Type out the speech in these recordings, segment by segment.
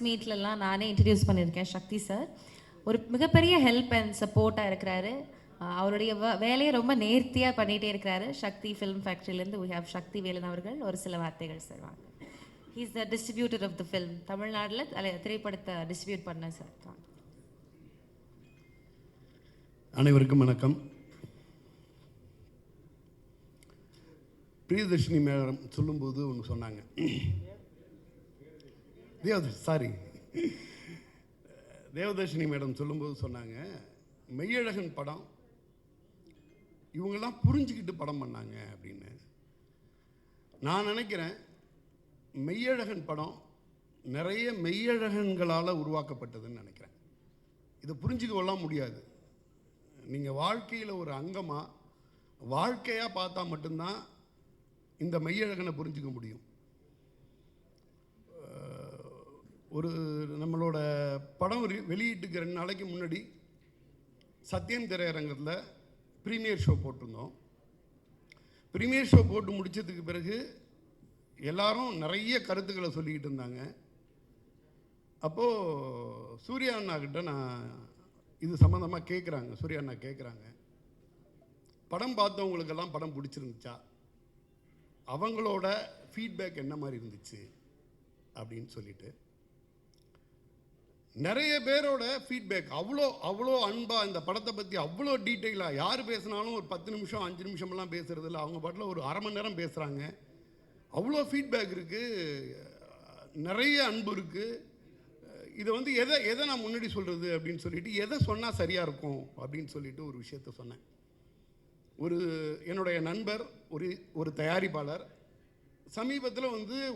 மீட்லலாம் நானே இன்ட்ரடியூஸ் பண்ணியிருக்கேன் சக்தி சார். ஒரு மிகப்பெரிய ஹெல்ப் அண்ட் சப்போர்ட்டாக இருக்கிறாரு. அவருடைய வேலையை ரொம்ப நேர்த்தியாக பண்ணிகிட்டே இருக்கிறாரு. சக்தி ஃபிலிம் ஃபேக்ட்ரியிலேருந்து வி ஹேவ் சக்தி வேலன் அவர்கள் ஒரு சில வார்த்தைகள் சார் வாங்க. He is the distributor of the film. தமிழ்நாட்டில் திரைப்படத்தை டிஸ்ட்ரிபியூட் பண்ண சார். அனைவருக்கும் வணக்கம். பிரியதர்ஷினி மேடம் சொல்லும்போது ஒன்று சொன்னாங்க. தேவதர்ஷினி மேடம் சொல்லும்போது சொன்னாங்க, மெய்யழகன் படம் இவங்கெல்லாம் புரிஞ்சுக்கிட்டு படம் பண்ணாங்க அப்படின்னு. நான் நினைக்கிறேன், மெய்யழகன் படம் நிறைய மெய்யழகன்களால் உருவாக்கப்பட்டதுன்னு நினைக்கிறேன். இதை புரிஞ்சுக்கலாம் முடியாது. நீங்கள் வாழ்க்கையில் ஒரு அங்கமாக வாழ்க்கையாக பார்த்தா மட்டும்தான் இந்த மெய்யழகனை புரிஞ்சுக்க முடியும். ஒரு நம்மளோட படம் வெளியீட்டுக்கு 2 நாளைக்கு முன்னாடி சத்யம் திரையரங்கத்தில் ப்ரீமியர் ஷோ போட்டிருந்தோம். ப்ரீமியர் ஷோ போட்டு முடித்ததுக்கு பிறகு எல்லாரும் நிறைய கருத்துக்களை சொல்லிக்கிட்டு இருந்தாங்க. அப்போது சூர்யா அண்ணா கிட்ட நான் இது சம்மந்தமாக கேட்குறாங்க. சூர்யா அண்ணா கேட்குறாங்க, படம் பார்த்தவங்களுக்கெல்லாம் படம் பிடிச்சிருந்துச்சா, அவங்களோட ஃபீட்பேக் என்ன மாதிரி இருந்துச்சு அப்படின்னு சொல்லிட்டு. நிறைய பேரோட ஃபீட்பேக் அவ்வளோ அன்பாக இந்த படத்தை பற்றி அவ்வளோ டீட்டெயிலாக, யார் பேசினாலும் ஒரு 10 நிமிஷம் 5 நிமிஷம்லாம் பேசுகிறது இல்லை, அவங்க பாட்டில் ஒரு அரை மணி நேரம் பேசுகிறாங்க. அவ்வளோ ஃபீட்பேக் இருக்குது, நிறைய அன்பு இருக்குது. இதை எதை நான் முன்னாடி சொல்கிறது அப்படின்னு சொல்லிட்டு, எதை சொன்னால் சரியாக இருக்கும் அப்படின்னு சொல்லிட்டு ஒரு விஷயத்த சொன்னேன். என்னுடைய நண்பர் ஒரு தயாரிப்பாளர் சமீபத்தில்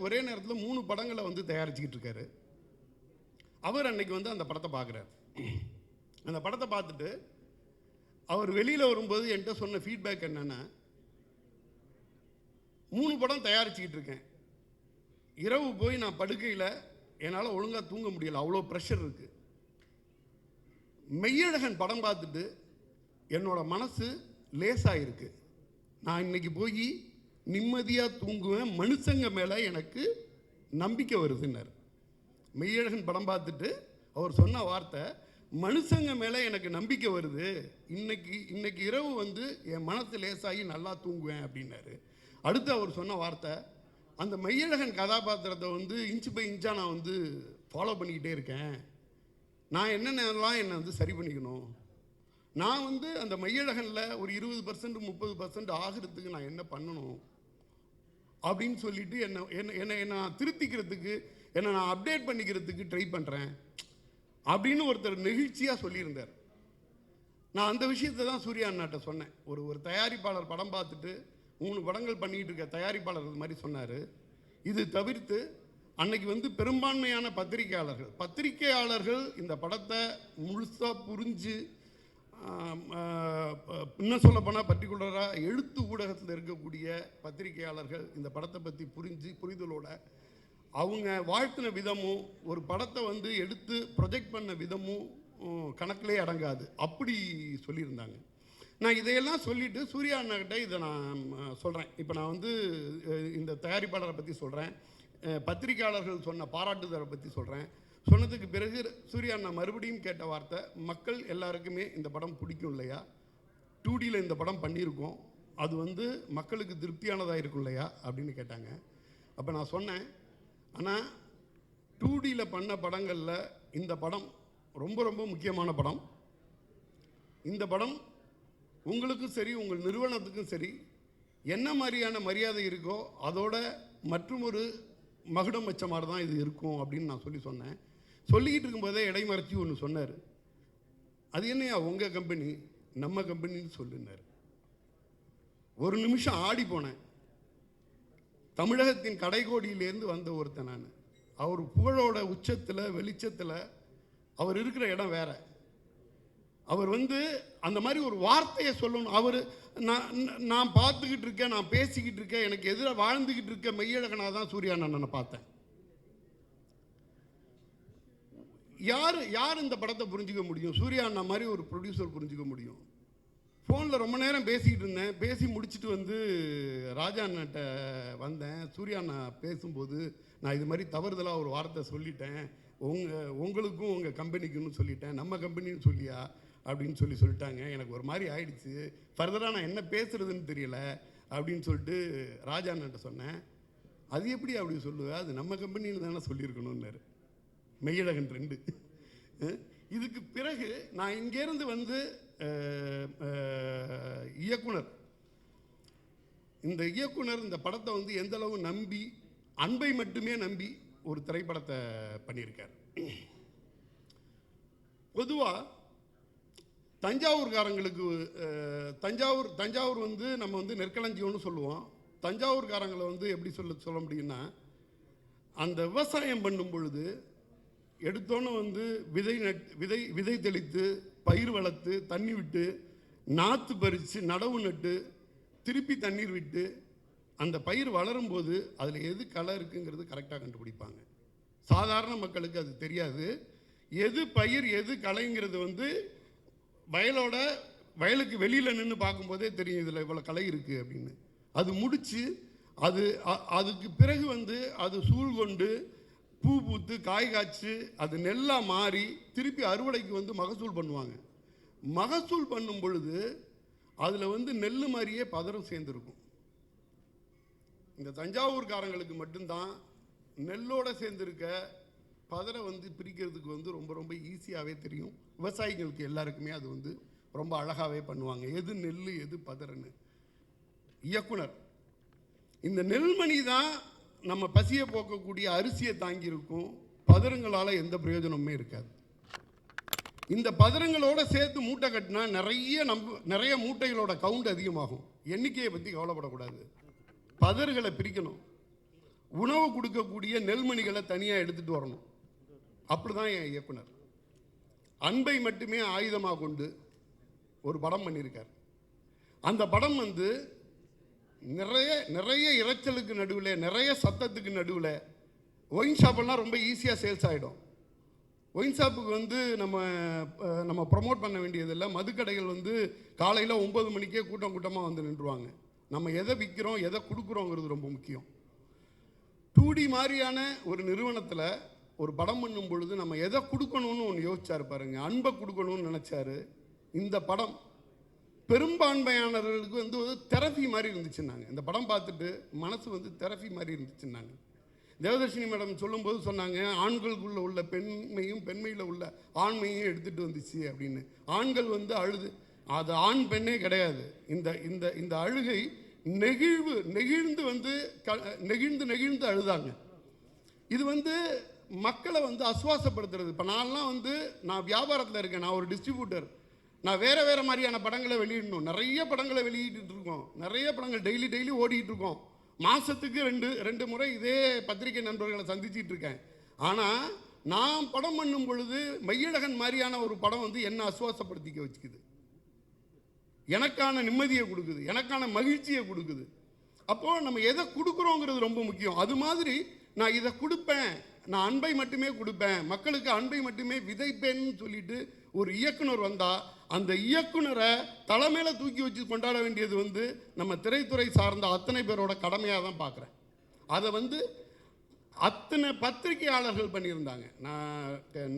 ஒரே நேரத்தில் 3 படங்களை தயாரிச்சுக்கிட்டு இருக்காரு. அவர் அன்னைக்கு அந்த படத்தை பார்க்குறாரு. அந்த படத்தை பார்த்துட்டு அவர் வெளியில் வரும்போது என்கிட்ட சொன்ன ஃபீட்பேக் என்னென்னா, 3 படம் தயாரிச்சுக்கிட்டு இருக்கேன், இரவு போய் நான் படுக்கையில் என்னால் ஒழுங்காக தூங்க முடியலை, அவ்வளோ ப்ரெஷர் இருக்குது. மெய்யழகன் படம் பார்த்துட்டு என்னோட மனசு லேசாக இருக்குது, நான் இன்னைக்கு போய் நிம்மதியாக தூங்குவேன், மனுஷங்க மேலே எனக்கு நம்பிக்கை வருதுன்னார். மெய்யழகன் படம் பார்த்துட்டு அவர் சொன்ன வார்த்தை, மனுஷங்க மேலே எனக்கு நம்பிக்கை வருது, இன்னைக்கு இரவு என் மனசு லேசாகி நல்லா தூங்குவேன் அப்படின்னாரு. அடுத்து அவர் சொன்ன வார்த்தை, அந்த மெய்யழகன் கதாபாத்திரத்தை இன்ச்சு பை இன்ச்சாக நான் ஃபாலோ பண்ணிக்கிட்டே இருக்கேன், நான் என்னென்னலாம் என்னை சரி பண்ணிக்கணும், நான் அந்த மெய்யழகனில் ஒரு 20% 30% ஆகிறதுக்கு நான் என்ன பண்ணணும் அப்படின்னு சொல்லிட்டு என்னை நான் திருத்திக்கிறதுக்கு, என்னை நான் அப்டேட் பண்ணிக்கிறதுக்கு ட்ரை பண்ணுறேன் அப்படின்னு ஒருத்தர் நெகிழ்ச்சியாக சொல்லியிருந்தார். நான் அந்த விஷயத்தை தான் சூர்யா அண்ணாட்ட சொன்னேன். ஒரு தயாரிப்பாளர் படம் பார்த்துட்டு 3 படங்கள் பண்ணிக்கிட்டு இருக்க தயாரிப்பாளர் இது மாதிரி சொன்னார். இது தவிர்த்து அன்னைக்கு பெரும்பான்மையான பத்திரிகையாளர்கள் இந்த படத்தை முழுசாக புரிஞ்சு, இன்னும் சொல்லப்போனால் பர்டிகுலராக எழுத்து ஊடகத்தில் இருக்கக்கூடிய பத்திரிகையாளர்கள் இந்த படத்தை பற்றி புரிதலோட அவங்க வாழ்த்தின விதமும், ஒரு படத்தை எடுத்து ப்ரொஜெக்ட் பண்ண விதமும் கணக்கிலே அடங்காது, அப்படி சொல்லியிருந்தாங்க. நான் இதையெல்லாம் சொல்லிவிட்டு சூர்யா அண்ணாக்கிட்ட இதை நான் சொல்கிறேன். இப்போ நான் இந்த தயாரிப்பாளரை பற்றி சொல்கிறேன், பத்திரிகையாளர்கள் சொன்ன பாராட்டுதலை பற்றி சொல்கிறேன். சொன்னதுக்கு பிறகு சூர்யா அண்ணா மறுபடியும் கேட்ட வார்த்தை, மக்கள் எல்லாருக்குமே இந்த படம் பிடிக்கும் இல்லையா, 2Dயில் இந்த படம் பண்ணியிருக்கோம், அது மக்களுக்கு திருப்தியானதாக இருக்கும் இல்லையா அப்படின்னு கேட்டாங்க. அப்போ நான் சொன்னேன், ஆனால் 2Dயில் பண்ண படங்களில் இந்த படம் ரொம்ப ரொம்ப முக்கியமான படம். இந்த படம் உங்களுக்கும் சரி, உங்கள் நிறுவனத்துக்கும் சரி, என்ன மாதிரியான மரியாதை இருக்கோ அதோட மற்றும் ஒரு மகுடம் வச்ச மாதிரி தான் இது இருக்கும் அப்படின்னு நான் சொன்னேன். சொல்லிக்கிட்டு இருக்கும்போதே இடைமறைச்சி ஒன்று சொன்னார். அது என்னையா உங்கள் கம்பெனி நம்ம கம்பெனின்னு சொல்லுனார். ஒரு நிமிஷம் ஆடி போனேன். தமிழகத்தின் கடைகோடியிலேருந்து வந்த ஒருத்தன் நான். அவர் புகழோட உச்சத்தில் வெளிச்சத்தில் அவர் இருக்கிற இடம் வேற. அவர் அந்த மாதிரி ஒரு வார்த்தையை சொல்லணும். நான் பார்த்துக்கிட்டு இருக்கேன், நான் பேசிக்கிட்டு இருக்கேன், எனக்கு எதிராக வாழ்ந்துக்கிட்டு இருக்க மெய்யழகனாக தான் சூர்யா அண்ணனை பார்த்தேன். யார் இந்த படத்தை புரிஞ்சிக்க முடியும்? சூர்யா அண்ணா மாதிரி ஒரு ப்ரொடியூசர் புரிஞ்சிக்க முடியும். ஃபோனில் ரொம்ப நேரம் பேசிக்கிட்டு இருந்தேன். பேசி முடிச்சுட்டு ராஜா அண்ணன்ட்ட வந்தேன். சூர்யா அண்ணா பேசும்போது நான் இது மாதிரி தவறுதலாக ஒரு வார்த்தை சொல்லிட்டேன், உங்களுக்கும் உங்கள் கம்பெனிக்குன்னு சொல்லிட்டேன், நம்ம கம்பெனின்னு சொல்லியா அப்படின்னு சொல்லிட்டாங்க. எனக்கு ஒரு மாதிரி ஆயிடுச்சு, ஃபர்தராக நான் என்ன பேசுகிறதுன்னு தெரியல அப்படின்னு சொல்லிட்டு ராஜா அண்ணன்ட்ட சொன்னேன். அது எப்படி அப்படி சொல்லுவேன், அது நம்ம கம்பெனின்னு தானே சொல்லியிருக்கணும்னாரு மெய்யழகன் 2. இதுக்கு பிறகு நான் இங்கேருந்து வந்து இயக்குனர், இந்த இயக்குனர் இந்த படத்தை வந்து எந்தளவு நம்பி, அன்பை மட்டுமே நம்பி ஒரு திரைப்படத்தை பண்ணியிருக்கார். பொதுவாக தஞ்சாவூர்காரங்களுக்கு தஞ்சாவூர் வந்து நம்ம வந்து நெற்களஞ்சியம்னு சொல்லுவோம். தஞ்சாவூர்காரங்களை வந்து எப்படி சொல்ல முடியும்னா, அந்த விவசாயம் பண்ணும் பொழுது எடுத்தோன்னு வந்து விதை தெளித்து பயிர் வளர்த்து தண்ணி விட்டு நாற்று பறித்து நடவு நட்டு திருப்பி தண்ணீர் விட்டு அந்த பயிர் வளரும்போது அதில் எது களை இருக்குங்கிறது கரெக்டாக கண்டுபிடிப்பாங்க. சாதாரண மக்களுக்கு அது தெரியாது. எது பயிர் எது களைங்கிறது வந்து வயலுக்கு வெளியில் நின்று பார்க்கும்போதே தெரியும், இதில் இவ்வளோ களை இருக்குது அப்படின்னு. அது முடித்து அதுக்கு பிறகு வந்து அது சூழ் கொண்டு பூ பூத்து காய் காய்ச்சி அது நெல்லாக மாறி திருப்பி அறுவடைக்கு வந்து மகசூல் பண்ணுவாங்க. மகசூல் பண்ணும் பொழுது அதில் வந்து நெல் மாதிரியே பதரும் சேர்ந்துருக்கும். இந்த தஞ்சாவூர்காரங்களுக்கு மட்டும்தான் நெல்லோடு சேர்ந்துருக்க பதரை வந்து பிரிக்கிறதுக்கு வந்து ரொம்ப ரொம்ப ஈஸியாகவே தெரியும். விவசாயிகளுக்கு எல்லாருக்குமே அது வந்து ரொம்ப அழகாகவே பண்ணுவாங்க, எது நெல் எது பதறுன்னு. இயக்குனர், இந்த நெல்மணி தான் நம்ம பசியை போக்கக்கூடிய அரிசியை தாங்கியிருக்கும், பதறுங்களால் எந்த பிரயோஜனமுமே இருக்காது. இந்த பதறுங்களோட சேர்த்து மூட்டை கட்டினா நிறைய மூட்டைகளோட கவுண்ட் அதிகமாகும். எண்ணிக்கையை பற்றி கவலைப்படக்கூடாது, பதறுகளை பிரிக்கணும். உணவு கொடுக்கக்கூடிய நெல்மணிகளை தனியாக எடுத்துகிட்டு வரணும். அப்படிதான் என் இயக்குனர் அன்பை மட்டுமே ஆயுதமாக கொண்டு ஒரு படம் பண்ணியிருக்கார். அந்த படம் வந்து நிறைய இரைச்சலுக்கு நடுவில், நிறைய சத்தத்துக்கு நடுவில், ஒயின் ஷாப்பெல்லாம் ரொம்ப ஈஸியாக சேல்ஸ் ஆகிடும். ஒயின் ஷாப்புக்கு வந்து நம்ம ப்ரொமோட் பண்ண வேண்டியதில்லை. மதுக்கடைகள் வந்து காலையில் 9 மணிக்கே கூட்டமாக வந்து நின்றுவாங்க. நம்ம எதை விற்கிறோம் எதை கொடுக்குறோங்கிறது ரொம்ப முக்கியம். 2D மாதிரியான ஒரு நிறுவனத்தில் ஒரு படம் பண்ணும் பொழுது நம்ம எதை கொடுக்கணும்னு ஒன்று யோசிச்சார் பாருங்க, அன்பை கொடுக்கணும்னு நினச்சாரு. இந்த படம் பெரும்பான்மையானவர்களுக்கு வந்து ஒரு தெரபி மாதிரி இருந்துச்சுன்னாங்க. இந்த படம் பார்த்துட்டு மனசு வந்து தெரபி மாதிரி இருந்துச்சுன்னாங்க. தேவதர்ஷினி மேடம் சொல்லும்போது சொன்னாங்க, ஆண்களுக்குள்ள உள்ள பெண்மையும் பெண்மையில் உள்ள ஆண்மையும் எடுத்துகிட்டு வந்துச்சு அப்படின்னு. ஆண்கள் வந்து அழுது, அது ஆண் பெண்ணே கிடையாது. இந்த அழுகை நெகிழ்ந்து வந்து நெகிழ்ந்து அழுதாங்க. இது வந்து மக்களை வந்து அசுவாசப்படுத்துறது. இப்போ நான் வியாபாரத்தில் இருக்கேன், நான் ஒரு டிஸ்ட்ரிபியூட்டர். நான் வேறு மாதிரியான படங்களை வெளியிடணும், நிறைய படங்களை வெளியிட்டு இருக்கோம், நிறைய படங்கள் டெய்லி ஓடிட்டு இருக்கோம். மாதத்துக்கு ரெண்டு முறை இதே பத்திரிகை நண்பர்களை சந்திச்சிட்டு இருக்கேன். ஆனால் நான் படம் பண்ணும் பொழுது மெய்யழகன் மாதிரியான ஒரு படம் வந்து என்ன அசுவாசப்படுத்திக்க வச்சுக்குது, எனக்கான நிம்மதியை கொடுக்குது, எனக்கான மகிழ்ச்சியை கொடுக்குது. அப்போது நம்ம எதை கொடுக்குறோங்கிறது ரொம்ப முக்கியம். அது மாதிரி நான் இதை கொடுப்பேன், நான் அன்பை மட்டுமே கொடுப்பேன், மக்களுக்கு அன்பை மட்டுமே விதைப்பேன்னு சொல்லிட்டு ஒரு இயக்குனர் வந்தால் அந்த இயக்குனரை தலைமையில தூக்கி வச்சு கொண்டாட வேண்டியது வந்து நம்ம திரைத்துறை சார்ந்த அத்தனை பேரோட கடமையாக தான் பார்க்குறேன். அதை வந்து அத்தனை பத்திரிகையாளர்கள் பண்ணியிருந்தாங்க.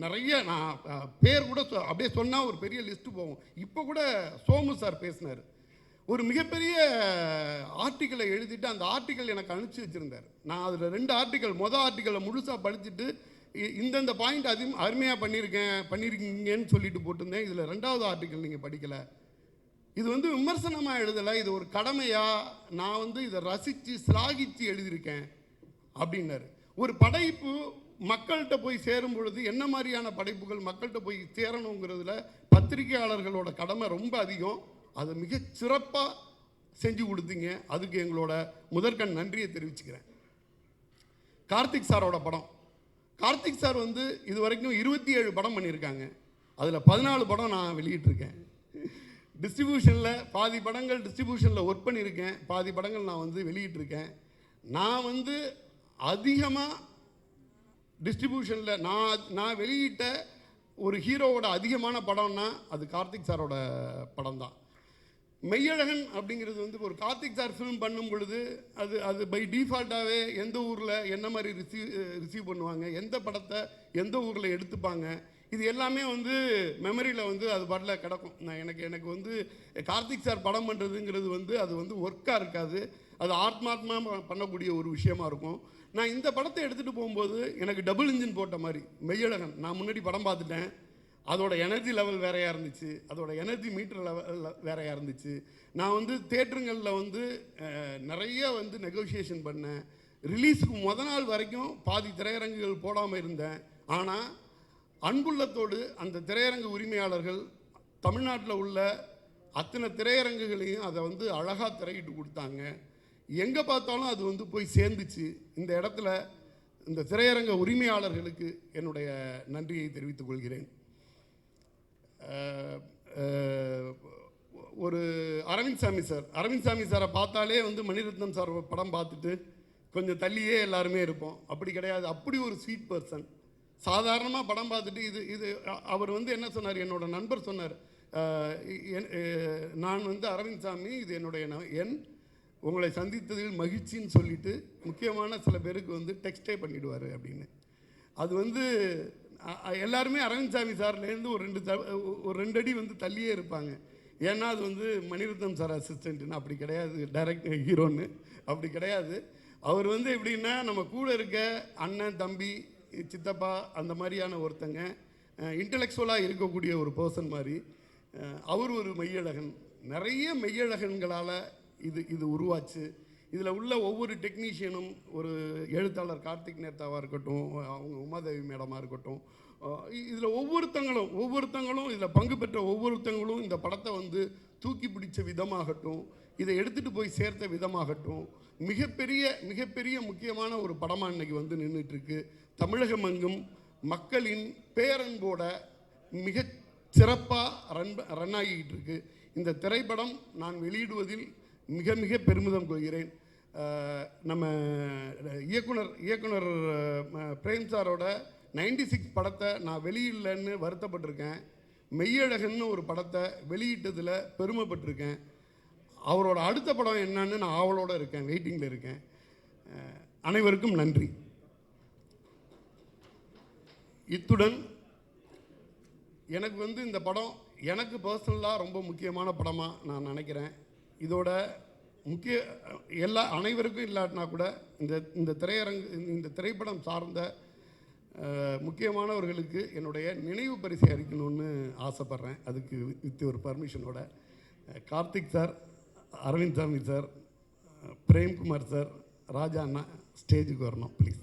நான் பேர் கூட அப்படியே சொன்னால் ஒரு பெரிய லிஸ்ட்டு போகும். இப்போ கூட சோமு சார் பேசினார், ஒரு மிகப்பெரிய ஆர்டிக்கலை எழுதிட்டு அந்த ஆர்டிக்கல் எனக்கு அனுப்பிச்சி வச்சுருந்தார். நான் அதில் 2 ஆர்டிக்கல், மொதல் ஆர்டிக்கலை முழுசாக படிச்சுட்டு இந்தந்த பாயிண்ட் அருமையாக பண்ணியிருக்கீங்கன்னு சொல்லிட்டு போட்டிருந்தேன். இதில் 2வது ஆர்டிக்கல் நீங்கள் படிக்கலை, இது வந்து விமர்சனமாக எழுதலை, இது ஒரு கடமையாக நான் வந்து இதை ரசித்து சிலாகித்து எழுதியிருக்கேன் அப்படின்னாரு. ஒரு படைப்பு மக்கள்கிட்ட போய் சேரும் பொழுது என்ன மாதிரியான படைப்புகள் மக்கள்கிட்ட போய் சேரணுங்கிறதுல பத்திரிகையாளர்களோட கடமை ரொம்ப அதிகம். அதை மிக சிறப்பாக செஞ்சு கொடுத்தீங்க, அதுக்கு எங்களோட முதற்கண் நன்றியை தெரிவிச்சுக்கிறேன். கார்த்திக் சாரோட படம், கார்த்திக் சார் வந்து இது வரைக்கும் 27 படம் பண்ணியிருக்காங்க. அதில் 14 படம் நான் வெளியிட்டிருக்கேன். டிஸ்ட்ரிபியூஷனில் பாதி படங்கள் டிஸ்ட்ரிபியூஷனில் ஒர்க் பண்ணியிருக்கேன், பாதி படங்கள் நான் வந்து வெளியிட்டிருக்கேன். நான் வந்து அதிகமாக டிஸ்ட்ரிபியூஷனில் நான் வெளியிட்ட ஒரு ஹீரோவோட அதிகமான படம்னா அது கார்த்திக் சாரோட படம் தான். மெய்யழகன் அப்படிங்கிறது வந்து ஒரு கார்த்திக் சார் ஃபிலிம் பண்ணும் பொழுது அது பை டிஃபால்ட்டாகவே எந்த ஊரில் என்ன மாதிரி ரிசீவ் பண்ணுவாங்க, எந்த படத்தை எந்த ஊரில் எடுத்துப்பாங்க, இது எல்லாமே வந்து மெமரியில் வந்து அது பாட்டில் கிடக்கும். எனக்கு வந்து கார்த்திக் சார் படம் பண்ணுறதுங்கிறது வந்து அது வந்து ஒர்க்காக இருக்காது, அது ஆத்மாத்மாக பண்ணக்கூடிய ஒரு விஷயமா இருக்கும். நான் இந்த படத்தை எடுத்துகிட்டு போகும்போது எனக்கு டபுள் இன்ஜின் போட்ட மாதிரி மெய்யழகன் நான் முன்னாடி படம் பார்த்துட்டேன், அதோட எனர்ஜி லெவல் வேறையாக இருந்துச்சு, அதோட எனர்ஜி மீட்டர் லெவல் வேறையாக இருந்துச்சு. நான் வந்து தேட்டருங்களில் வந்து நிறைய வந்து நெகோசியேஷன் பண்ணேன். ரிலீஸுக்கு நாள் வரைக்கும் பாதி திரையரங்குகள் போடாமல் இருந்தேன். ஆனால் அன்புள்ளத்தோடு அந்த திரையரங்கு உரிமையாளர்கள் தமிழ்நாட்டில் உள்ள அத்தனை திரையரங்குகளையும் அதை வந்து அழகாக திரையிட்டு கொடுத்தாங்க. எங்கே பார்த்தாலும் அது வந்து போய் சேர்ந்துச்சு. இந்த இடத்துல இந்த திரையரங்க உரிமையாளர்களுக்கு என்னுடைய நன்றியை தெரிவித்துக் கொள்கிறேன். ஒரு அரவிந்த் சாமி சாரை பார்த்தாலே வந்து மணிரத்னம் சார் படம் பார்த்துட்டு கொஞ்சம் தள்ளியே எல்லாருமே இருப்போம். அப்படி கிடையாது, அப்படி ஒரு ஸ்வீட் பர்சன். சாதாரணமாக படம் பார்த்துட்டு இது அவர் வந்து என்ன சொன்னார், என்னோட நண்பர் சொன்னார், நான் வந்து அரவிந்த் சாமி, இது என்னுடைய உங்களை சந்தித்ததில் மகிழ்ச்சின்னு சொல்லிட்டு முக்கியமான சில பேருக்கு வந்து டெக்ஸ்டே பண்ணிவிடுவார் அப்படின்னு. அது வந்து எல்லாருமே அரவிந்த் சாமி சார்லேருந்து ஒரு ரெண்டு அடி வந்து தள்ளியே இருப்பாங்க. ஏன்னா அது வந்து மணிரத்னம் சார் அசிஸ்டண்ட்டுன்னு. அப்படி கிடையாது, டைரக்ட் ஹீரோன்னு அப்படி கிடையாது. அவர் வந்து எப்படின்னா நம்ம கூட இருக்க அண்ணன் தம்பி சித்தப்பா அந்த மாதிரியான ஒருத்தங்க, இன்டலெக்சுவலாக இருக்கக்கூடிய ஒரு பர்சன் மாதிரி. அவர் ஒரு மெய்யழகன். நிறைய மெய்யழகன்களால் இது உருவாச்சு. இதில் உள்ள ஒவ்வொரு டெக்னீஷியனும், ஒரு எழுத்தாளர் கார்த்திக் நேத்தாவாக இருக்கட்டும், அவங்க உமாதேவி மேடமாக இருக்கட்டும், இதில் ஒவ்வொருத்தங்களும் இதில் பங்கு பெற்ற ஒவ்வொருத்தங்களும் இந்த படத்தை வந்து தூக்கி பிடிச்ச விதமாகட்டும், இதை எடுத்துகிட்டு போய் சேர்த்த விதமாகட்டும், மிகப்பெரிய முக்கியமான ஒரு படமாக இன்றைக்கி வந்து நின்றுட்டுருக்கு. தமிழகம் எங்கும் மக்களின் பேரன்போட மிக சிறப்பாக ரன் ஆகிக்கிட்டு இருக்கு. இந்த திரைப்படம் நான் வெளியிடுவதில் மிக பெருமிதம் கொள்கிறேன். நம்ம இயக்குனர் பிரேம் சாரோட 96 படத்தை நான் வெளியிடலன்னு வருத்தப்பட்டிருக்கேன். மெய்யழகன்னு ஒரு படத்தை வெளியிட்டதில் பெருமைப்பட்டிருக்கேன். அவரோட அடுத்த படம் என்னன்னு நான் ஆவலோடு இருக்கேன், வெயிட்டிங்கில் இருக்கேன். அனைவருக்கும் நன்றி. இத்துடன் எனக்கு வந்து இந்த படம் எனக்கு பர்சனலாக ரொம்ப முக்கியமான படமாக நான் நினைக்கிறேன். இதோட அனைவருக்கும் இல்லாட்டினா கூட இந்த திரைப்படம் சார்ந்த முக்கியமானவர்களுக்கு என்னுடைய நினைவு பரிசை அளிக்கணும்னு ஆசைப்பட்றேன். அதுக்கு வித் ஒரு பர்மிஷனோட கார்த்திக் சார், அரவிந்த் சாமி சார், பிரேம்குமார் சார், ராஜா அண்ணா ஸ்டேஜுக்கு வரணும் ப்ளீஸ்.